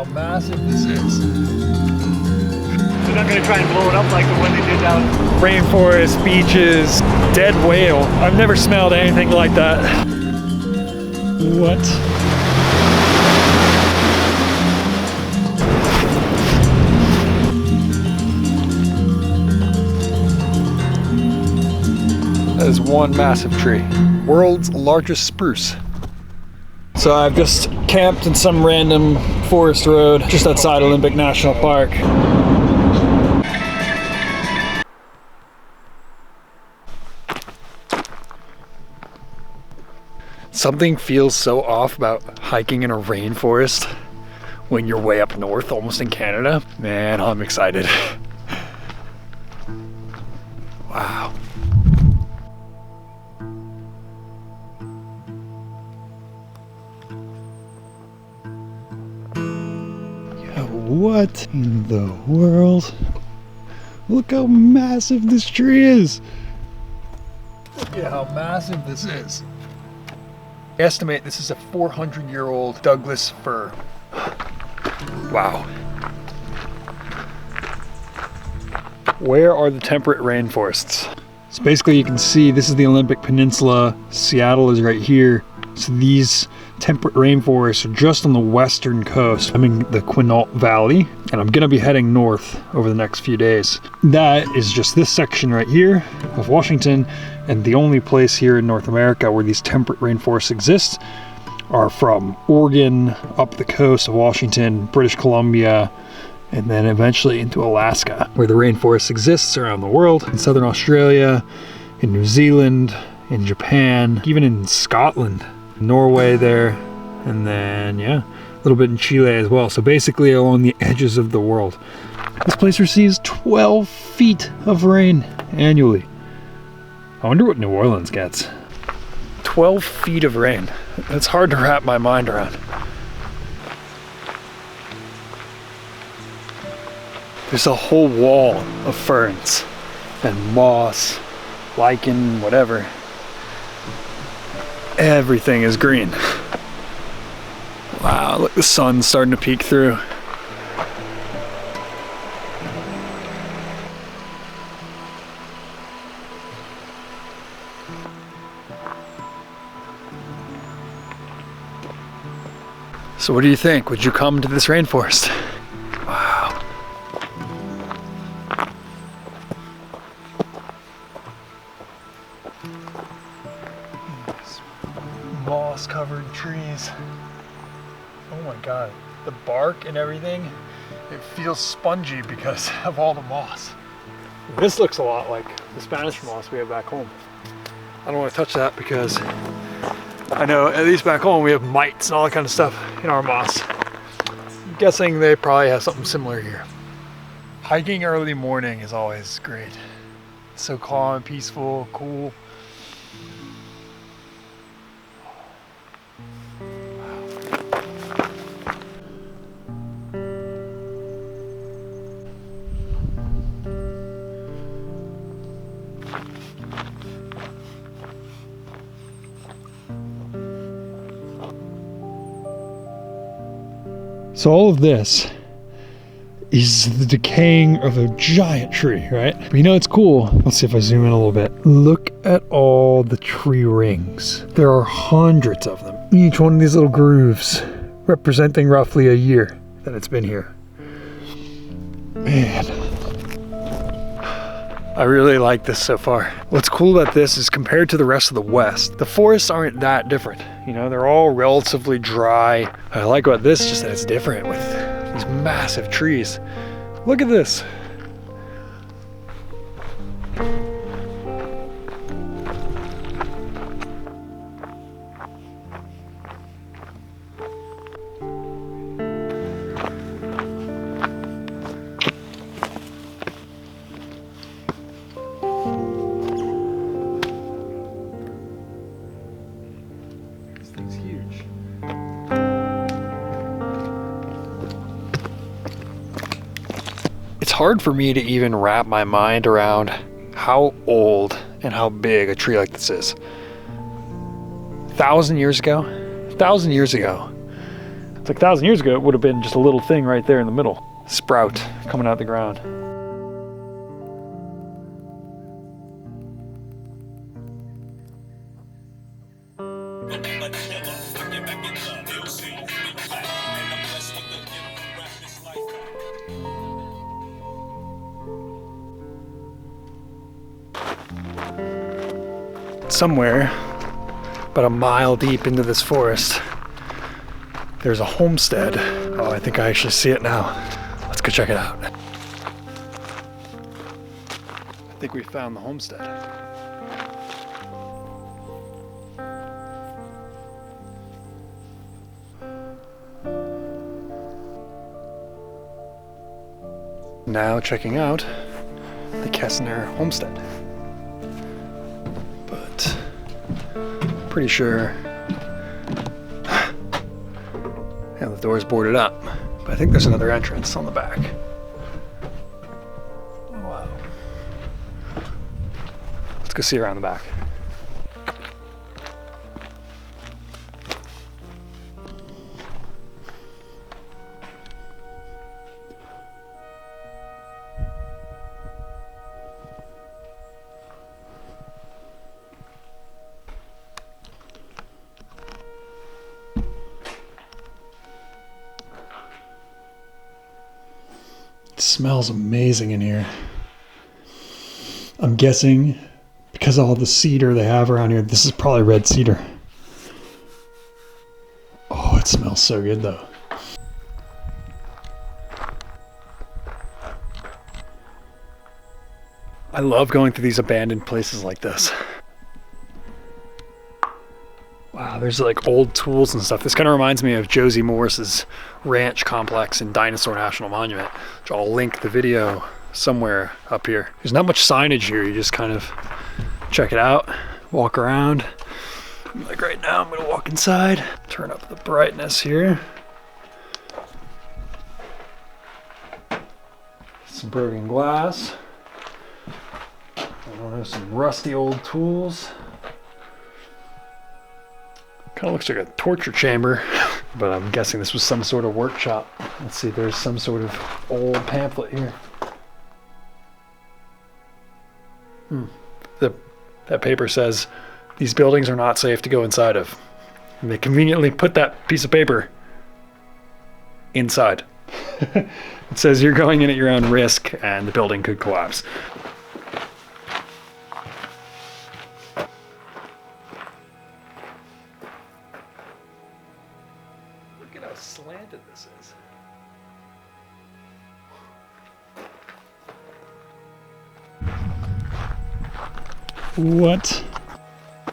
how massive this is. They're not gonna try and blow it up like the one they did down. Rainforest, beaches, dead whale. I've never smelled anything like that. What? That is one massive tree. World's largest spruce. So I've just camped in some random forest road just outside Olympic National Park. Something feels so off about hiking in a rainforest when you're way up north, almost in Canada. Man, I'm excited. Wow. What in the world? Look how massive this tree is. Look at how massive this is. I estimate this is a 400-year-old Douglas fir. Wow. Where are the temperate rainforests? So basically you can see this is the Olympic Peninsula. Seattle is right here. So these temperate rainforests are just on the western coast. I'm in the Quinault Valley, and I'm gonna be heading north over the next few days. That is just this section right here of Washington, and the only place here in North America where these temperate rainforests exist are from Oregon, up the coast of Washington, British Columbia, and then eventually into Alaska, where the rainforest exists around the world, in Southern Australia, in New Zealand, in Japan, even in Scotland, Norway there, and then yeah, a little bit in Chile as well. So basically along the edges of the world. This place receives 12 feet of rain annually. I wonder what New Orleans gets. 12 feet of rain. That's hard to wrap my mind around. There's a whole wall of ferns and moss, lichen, whatever. Everything is green. Wow, look, the sun's starting to peek through. So what do you think? Would you come to this rainforest? Wow. Moss-covered trees. Oh my god. The bark and everything, it feels spongy because of all the moss. This looks a lot like the Spanish moss we have back home. I don't want to touch that because I know at least back home we have mites and all that kind of stuff in our moss. I'm guessing they probably have something similar here. Hiking early morning is always great. It's so calm, peaceful, cool. So all of this is the decaying of a giant tree, right? But you know, it's cool. Let's see if I zoom in a little bit. Look at all the tree rings. There are hundreds of them. Each one of these little grooves representing roughly a year that it's been here. Man, I really like this so far. What's cool about this is compared to the rest of the West, the forests aren't that different. You know, they're all relatively dry. I like about this, just that it's different with these massive trees. Look at this. It's hard for me to even wrap my mind around how old and how big a tree like this is. 1,000 years ago, It's like 1,000 years ago, it would have been just a little thing right there in the middle. Sprout coming out the ground. Somewhere about a mile deep into this forest, there's a homestead. Oh, I think I actually see it now. Let's go check it out. I think we found the homestead. Now checking out the Kestner Homestead. But pretty sure yeah, the door's boarded up. But I think there's another entrance on the back. Oh, wow. Let's go see around the back. It smells amazing in here. I'm guessing because of all the cedar they have around here, this is probably red cedar. Oh, it smells so good though. I love going through these abandoned places like this. Wow, there's like old tools and stuff. This kind of reminds me of Josie Morris's ranch complex in Dinosaur National Monument, which I'll link the video somewhere up here. There's not much signage here. You just kind of check it out, walk around. Like right now, I'm gonna walk inside, turn up the brightness here. Some broken glass. Some rusty old tools. Kind of looks like a torture chamber, but I'm guessing this was some sort of workshop. Let's see, there's some sort of old pamphlet here. That paper says, these buildings are not safe to go inside of. And they conveniently put that piece of paper inside. It says you're going in at your own risk and the building could collapse. Look at how slanted this is. What?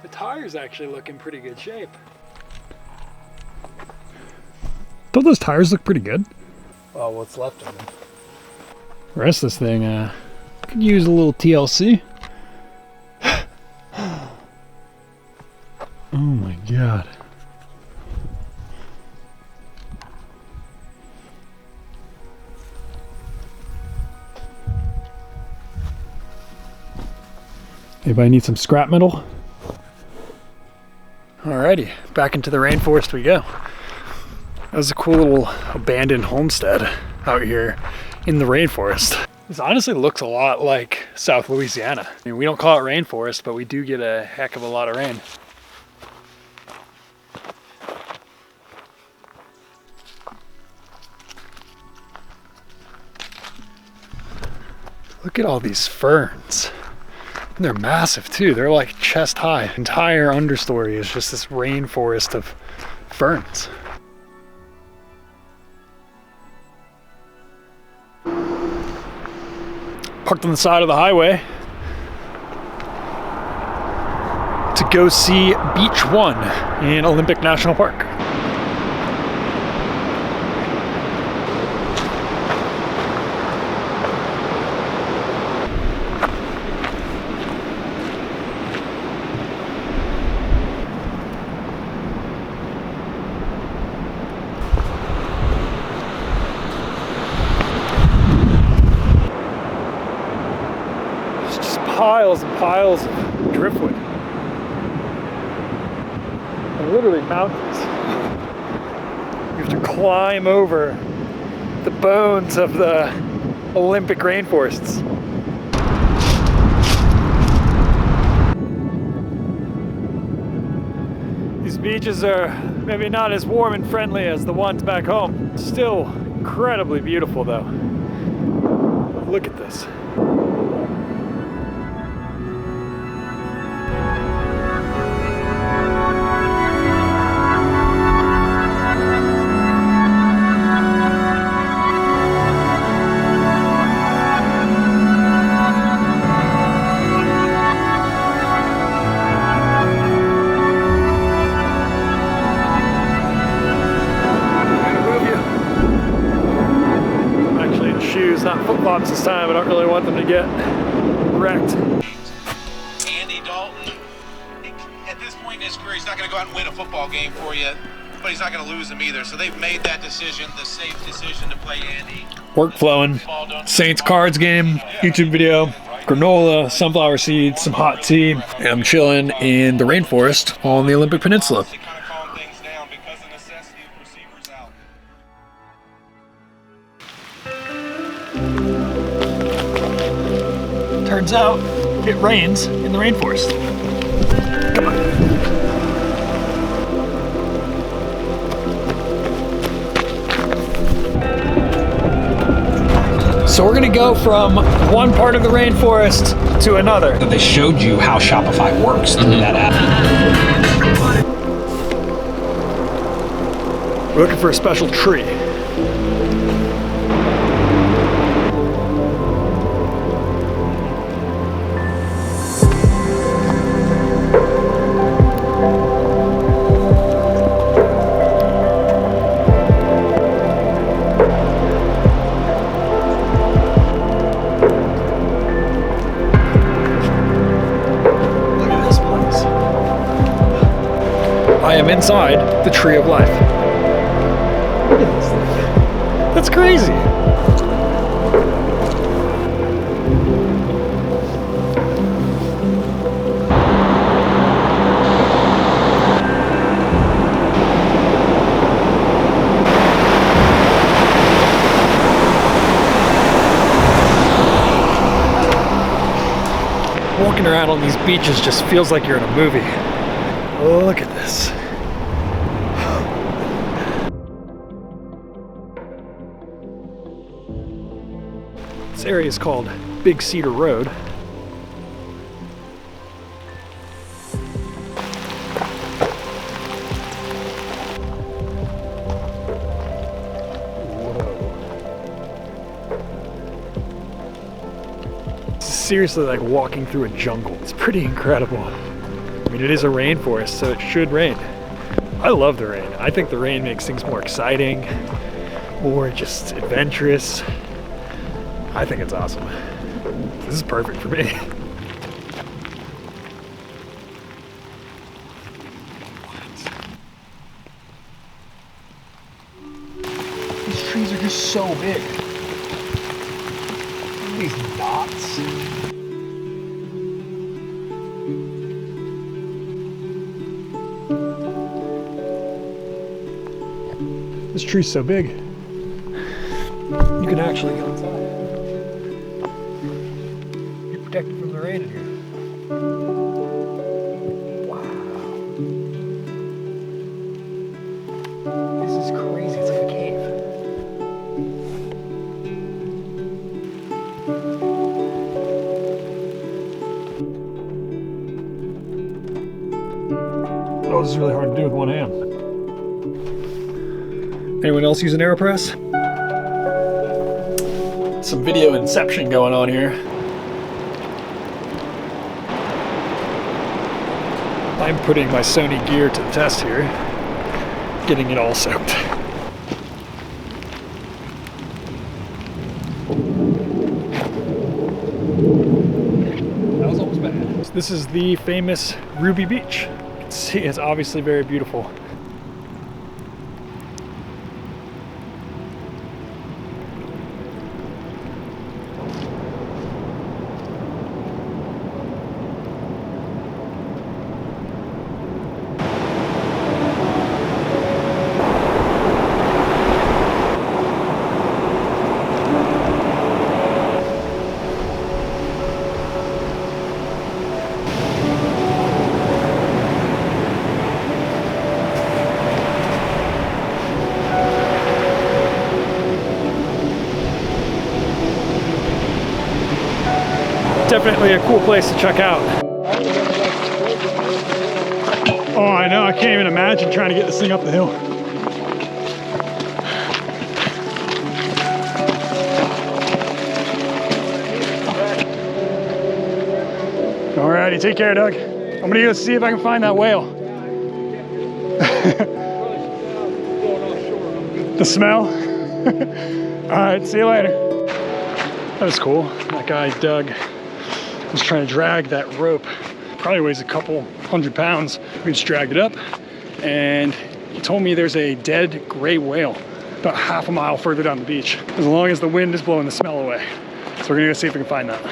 The tires actually look in pretty good shape. Don't those tires look pretty good? Well, what's left of them. The rest of this thing could use a little TLC. Oh my god. Anybody need some scrap metal? Alrighty, back into the rainforest we go. That was a cool little abandoned homestead out here in the rainforest. This honestly looks a lot like South Louisiana. I mean, we don't call it rainforest, but we do get a heck of a lot of rain. Look at all these ferns. And they're massive too. They're like chest high. The entire understory is just this rainforest of ferns. Parked on the side of the highway to go see Beach 1 in Olympic National Park. Piles and piles of driftwood. They're literally mountains. You have to climb over the bones of the Olympic rainforests. These beaches are maybe not as warm and friendly as the ones back home. Still incredibly beautiful though. Look at this. Not flip-flops this time. I don't really want them to get wrecked. Andy Dalton, at this point in his career, he's not going to go out and win a football game for you, but he's not going to lose them either. So they've made that decision, the safe decision to play Andy. Work flowing. Saints Cards game, YouTube video, granola, sunflower seeds, some hot tea, and I'm chilling in the rainforest on the Olympic Peninsula. Turns out it rains in the rainforest. Come on. So we're gonna go from one part of the rainforest to another. They showed you how Shopify works through that app. We're looking for a special tree. I am inside the Tree of Life. Look at this thing. That's crazy. Walking around on these beaches just feels like you're in a movie. Look at this. This area is called Big Cedar Road. It's seriously like walking through a jungle. It's pretty incredible. I mean, it is a rainforest, so it should rain. I love the rain. I think the rain makes things more exciting, more just adventurous. I think it's awesome. This is perfect for me. These trees are just so big. Look at these dots. This tree's so big, you can actually go inside. You're protected from the rain in here. Wow. This is crazy, it's like a cave. Oh, this is really hard to do with one hand. Anyone else use an AeroPress? Some video inception going on here. I'm putting my Sony gear to the test here, getting it all soaked. That was almost bad. So this is the famous Ruby Beach. You can see it's obviously very beautiful. definitely a cool place to check out. Oh, I know, I can't even imagine trying to get this thing up the hill. Alrighty, take care, Doug. I'm gonna go see if I can find that whale. The smell? Alright, see you later. That was cool. That guy, Doug, was trying to drag that rope. Probably weighs a couple 100 pounds. We just dragged it up, and he told me there's a dead gray whale about half a mile further down the beach, as long as the wind is blowing the smell away. So we're gonna go see if we can find that.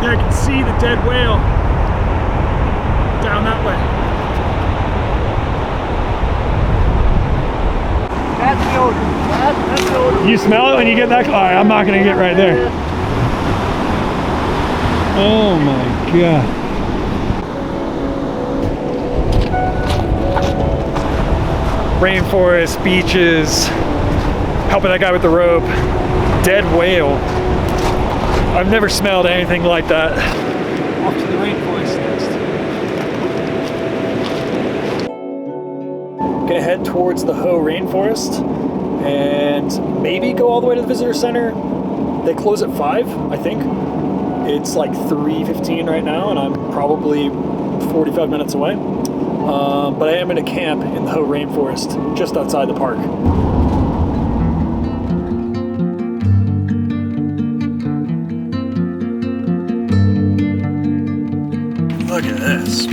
There, I can see the dead whale down that way. That's the odor. That's the odor. You smell it when you get that? All right, I'm not gonna get right there. Oh my God. Rainforest, beaches, helping that guy with the rope, dead whale. I've never smelled anything like that. Off to the rainforest next. Gonna head towards the Hoh Rainforest and maybe go all the way to the visitor center. They close at 5, I think. It's like 3:15 right now, and I'm probably 45 minutes away. But I am in a camp in the Hoh Rainforest, just outside the park. Look at this.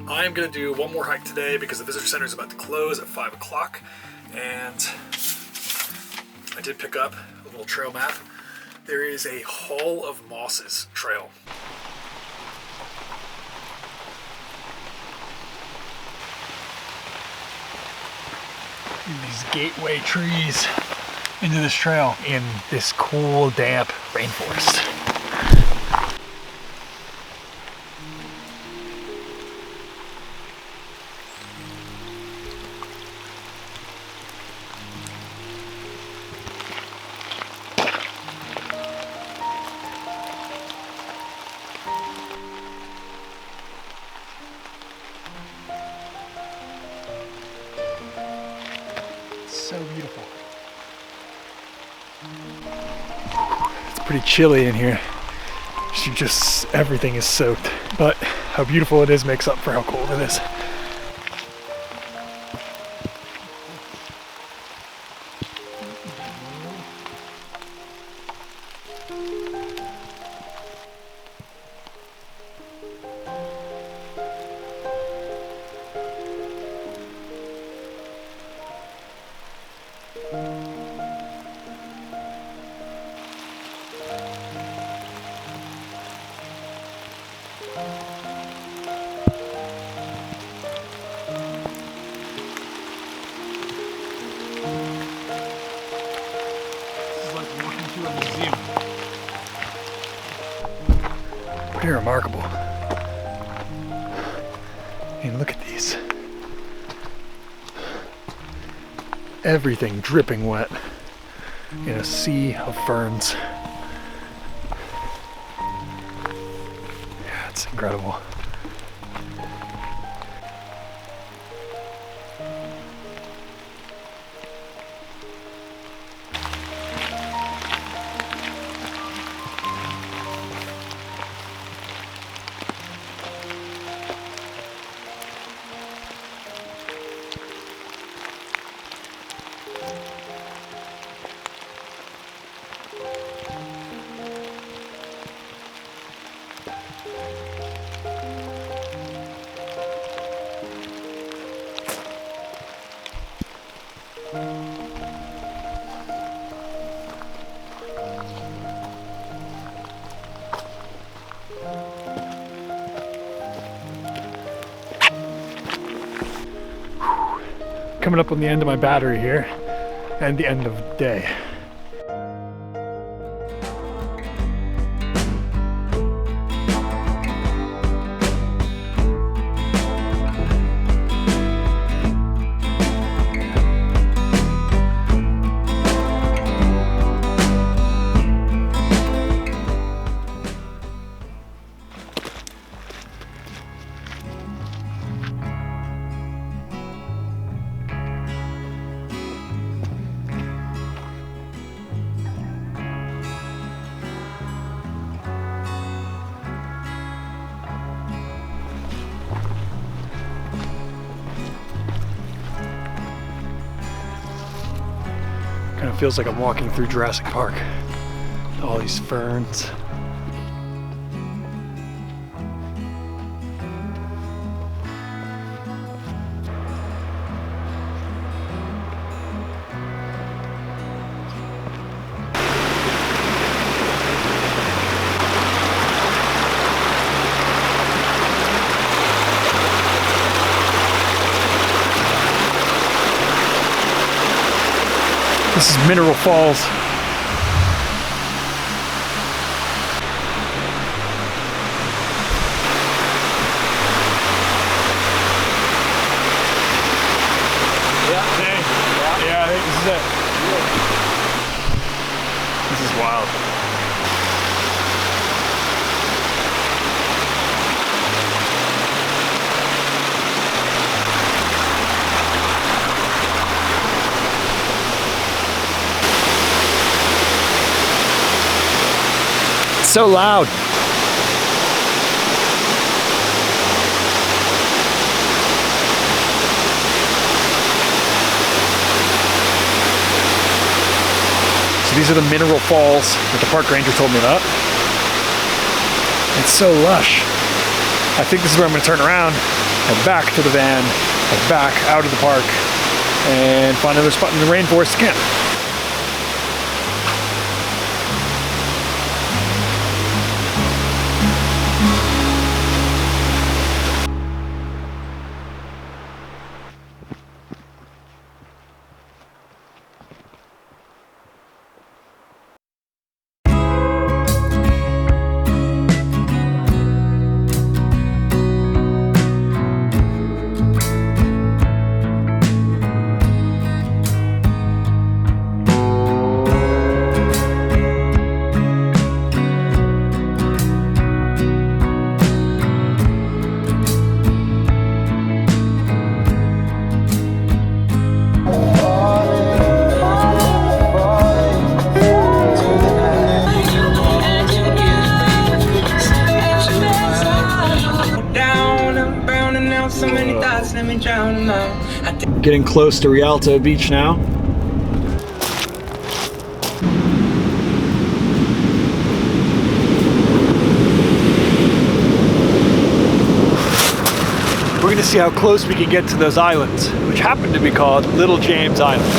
I'm gonna do one more hike today because the visitor center is about to close at 5 o'clock, and I did pick up a little trail map. There is a Hall of Mosses trail. These gateway trees into this trail in this cool, damp rainforest. So beautiful. It's pretty chilly in here. Everything is soaked, but how beautiful it is makes up for how cold it is. Pretty remarkable. And look at these. Everything dripping wet in a sea of ferns. Yeah, it's incredible. Coming up on the end of my battery here, and the end of the day. Kind of feels like I'm walking through Jurassic Park. All these ferns. This is Mineral Falls. Yeah, I think this is it. This is wild. It's so loud. These are the mineral falls that the park ranger told me about. It's so lush. I think this is where I'm going to turn around, head back to the van, head back out of the park, and find another spot in the rainforest to camp. Getting close to Rialto Beach now. We're going to see how close we can get to those islands, which happen to be called Little James Island.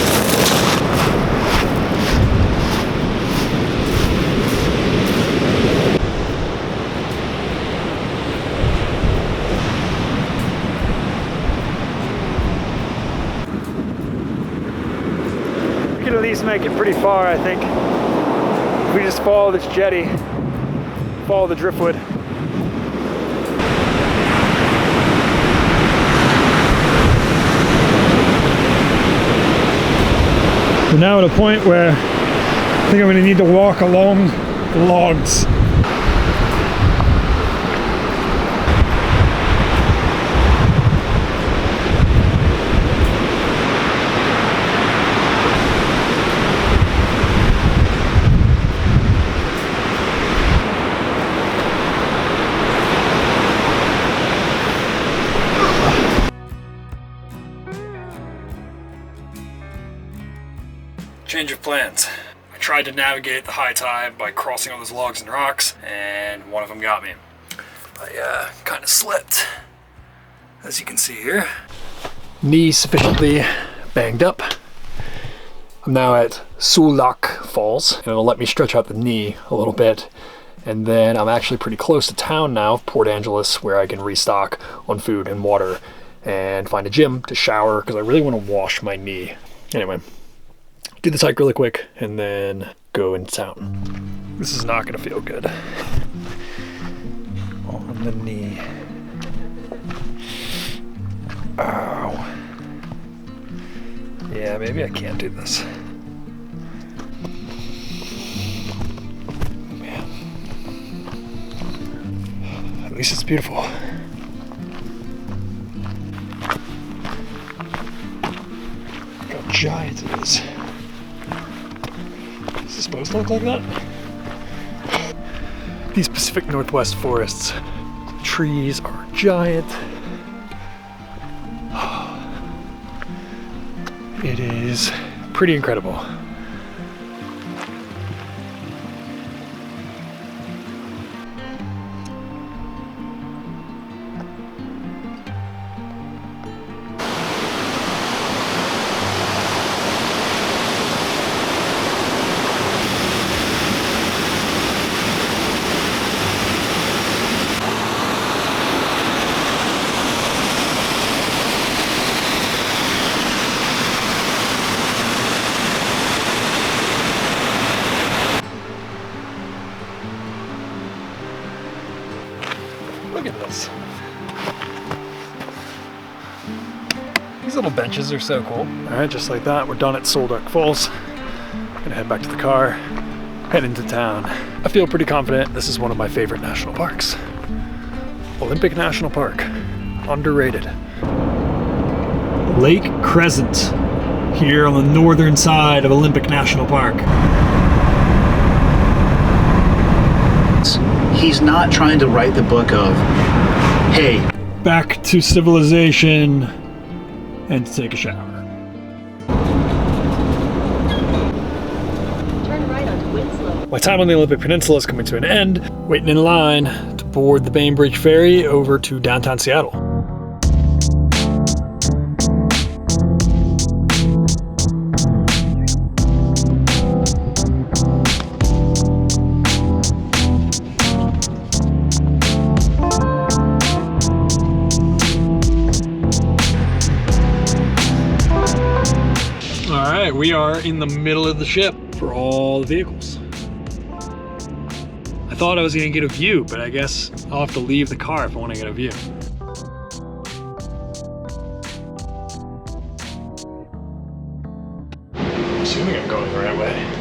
We can at least make it pretty far, I think. If we just follow this jetty, follow the driftwood. We're now at a point where I think I'm going to need to walk along the logs. Change of plans. I tried to navigate the high tide by crossing all those logs and rocks, and one of them got me. I kind of slipped, as you can see here. Knee sufficiently banged up. I'm now at Sol Duc Falls, and it'll let me stretch out the knee a little bit. And then I'm actually pretty close to town now, Port Angeles, where I can restock on food and water and find a gym to shower, because I really want to wash my knee. Anyway. Do this hike really quick and then go into town. This is not gonna feel good. On the knee. Ow. Yeah, maybe I can't do this. Man. At least it's beautiful. Look how giant it is. Is it supposed to look like that? These Pacific Northwest forests, the trees are giant. It is pretty incredible. These little benches are so cool. All right, just like that, we're done at Sol Duc Falls. Gonna head back to the car, head into town. I feel pretty confident this is one of my favorite national parks. Olympic National Park, underrated. Lake Crescent, here on the northern side of Olympic National Park. He's not trying to write the book of, hey, back to civilization and to take a shower. Turn right onto Winslow. My time on the Olympic Peninsula is coming to an end, waiting in line to board the Bainbridge Ferry over to downtown Seattle. We are in the middle of the ship for all the vehicles. I thought I was gonna get a view, but I guess I'll have to leave the car if I wanna get a view. Assuming I'm going the right way.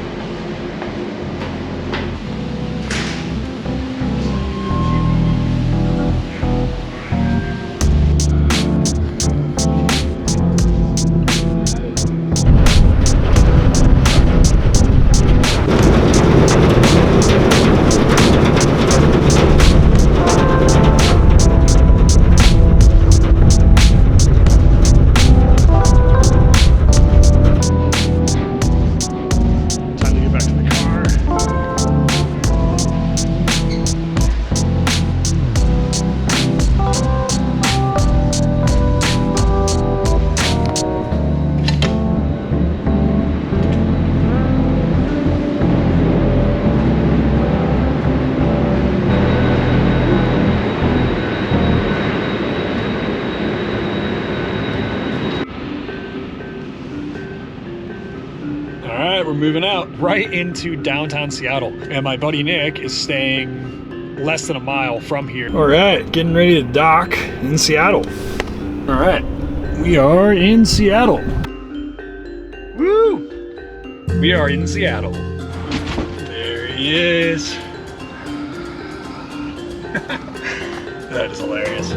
We're moving out right into downtown Seattle, and my buddy Nick is staying less than a mile from here. All right, getting ready to dock in Seattle. All right, we are in Seattle. Woo! We are in Seattle. There he is. That is hilarious.